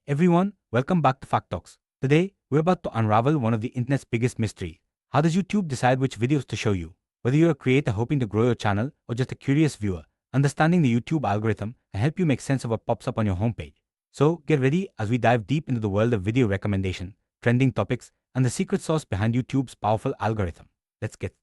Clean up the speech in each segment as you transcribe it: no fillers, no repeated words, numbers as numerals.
Everyone, welcome back to Fact Talks. Today, we're about to unravel one of the internet's biggest mysteries. How does YouTube decide which videos to show you? Whether you're a creator hoping to grow your channel or just a curious viewer, understanding the YouTube algorithm can help you make sense of what pops up on your homepage. So, get ready as we dive deep into the world of video recommendation, trending topics, and the secret sauce behind YouTube's powerful algorithm. Let's get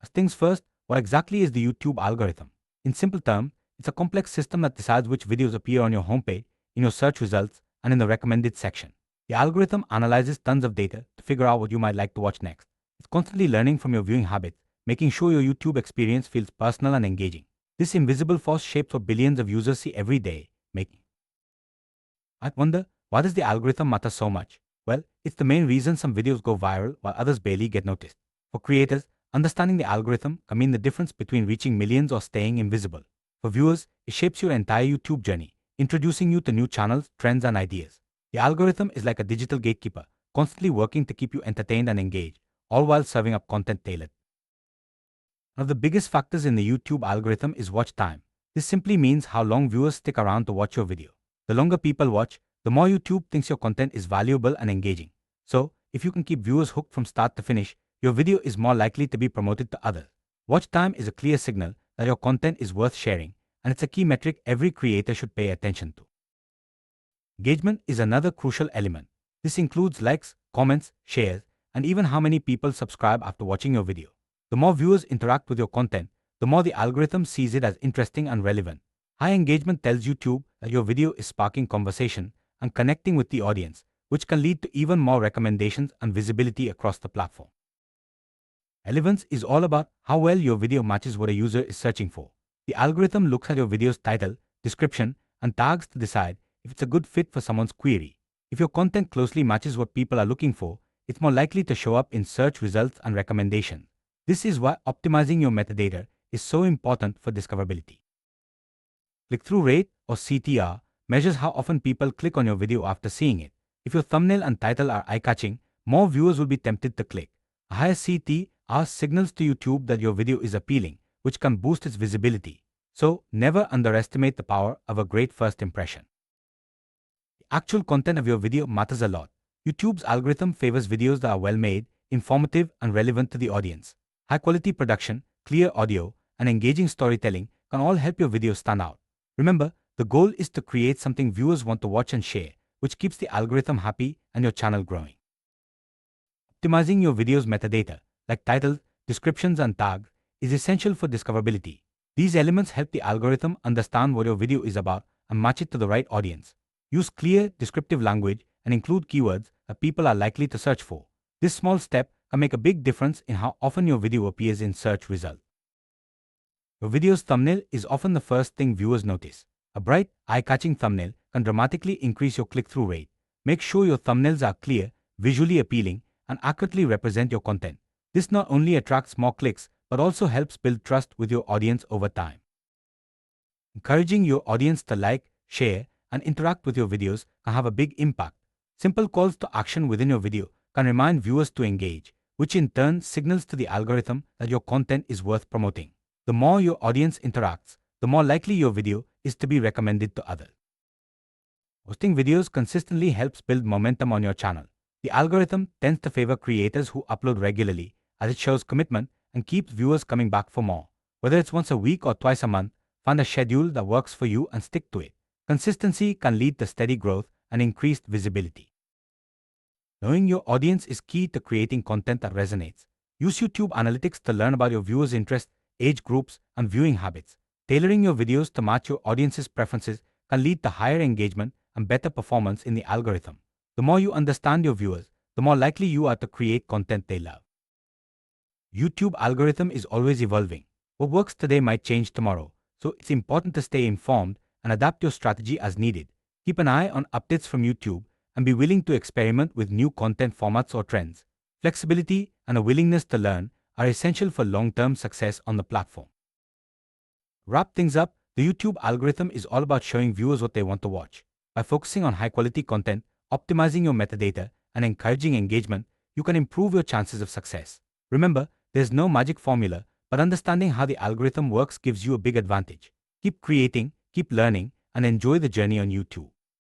First things first, what exactly is the YouTube algorithm? In simple terms, it's a complex system that decides which videos appear on your homepage, in your search results, and in the recommended section. The algorithm analyzes tons of data to figure out what you might like to watch next. It's constantly learning from your viewing habits, making sure your YouTube experience feels personal and engaging. This invisible force shapes what billions of users see every day, making. I wonder, why does the algorithm matter so much? Well, it's the main reason some videos go viral while others barely get noticed. For creators, understanding the algorithm can mean the difference between reaching millions or staying invisible. For viewers, it shapes your entire YouTube journey, introducing you to new channels, trends, and ideas. The algorithm is like a digital gatekeeper, constantly working to keep you entertained and engaged, all while serving up content tailored. One of the biggest factors in the YouTube algorithm is watch time. This simply means how long viewers stick around to watch your video. The longer people watch, the more YouTube thinks your content is valuable and engaging. So, if you can keep viewers hooked from start to finish, your video is more likely to be promoted to others. Watch time is a clear signal that your content is worth sharing, and it's a key metric every creator should pay attention to. Engagement is another crucial element. This includes likes, comments, shares, and even how many people subscribe after watching your video. The more viewers interact with your content, the more the algorithm sees it as interesting and relevant. High engagement tells YouTube that your video is sparking conversation and connecting with the audience, which can lead to even more recommendations and visibility across the platform. Relevance is all about how well your video matches what a user is searching for. The algorithm looks at your video's title, description, and tags to decide if it's a good fit for someone's query. If your content closely matches what people are looking for, it's more likely to show up in search results and recommendations. This is why optimizing your metadata is so important for discoverability. Click-through rate, or CTR, measures how often people click on your video after seeing it. If your thumbnail and title are eye-catching, more viewers will be tempted to click. A higher CTR signals to YouTube that your video is appealing, which can boost its visibility. So, never underestimate the power of a great first impression. The actual content of your video matters a lot. YouTube's algorithm favors videos that are well-made, informative, and relevant to the audience. High-quality production, clear audio, and engaging storytelling can all help your video stand out. Remember, the goal is to create something viewers want to watch and share, which keeps the algorithm happy and your channel growing. Optimizing your video's metadata, like titles, descriptions, and tags, is essential for discoverability. These elements help the algorithm understand what your video is about and match it to the right audience. Use clear, descriptive language and include keywords that people are likely to search for. This small step can make a big difference in how often your video appears in search results. Your video's thumbnail is often the first thing viewers notice. A bright, eye-catching thumbnail can dramatically increase your click-through rate. Make sure your thumbnails are clear, visually appealing, and accurately represent your content. This not only attracts more clicks, but also helps build trust with your audience over time. Encouraging your audience to like, share, and interact with your videos can have a big impact. Simple calls to action within your video can remind viewers to engage, which in turn signals to the algorithm that your content is worth promoting. The more your audience interacts, the more likely your video is to be recommended to others. Posting videos consistently helps build momentum on your channel. The algorithm tends to favor creators who upload regularly, as it shows commitment and keeps viewers coming back for more. Whether it's once a week or twice a month, find a schedule that works for you and stick to it. Consistency can lead to steady growth and increased visibility. Knowing your audience is key to creating content that resonates. Use YouTube Analytics to learn about your viewers' interests, age groups, and viewing habits. Tailoring your videos to match your audience's preferences can lead to higher engagement and better performance in the algorithm. The more you understand your viewers, the more likely you are to create content they love. YouTube algorithm is always evolving. What works today might change tomorrow, so it's important to stay informed and adapt your strategy as needed. Keep an eye on updates from YouTube and be willing to experiment with new content formats or trends. Flexibility and a willingness to learn are essential for long-term success on the platform. Wrap things up, the YouTube algorithm is all about showing viewers what they want to watch. By focusing on high-quality content, optimizing your metadata, and encouraging engagement, you can improve your chances of success. Remember, there's no magic formula, but understanding how the algorithm works gives you a big advantage. Keep creating, keep learning, and enjoy the journey on YouTube.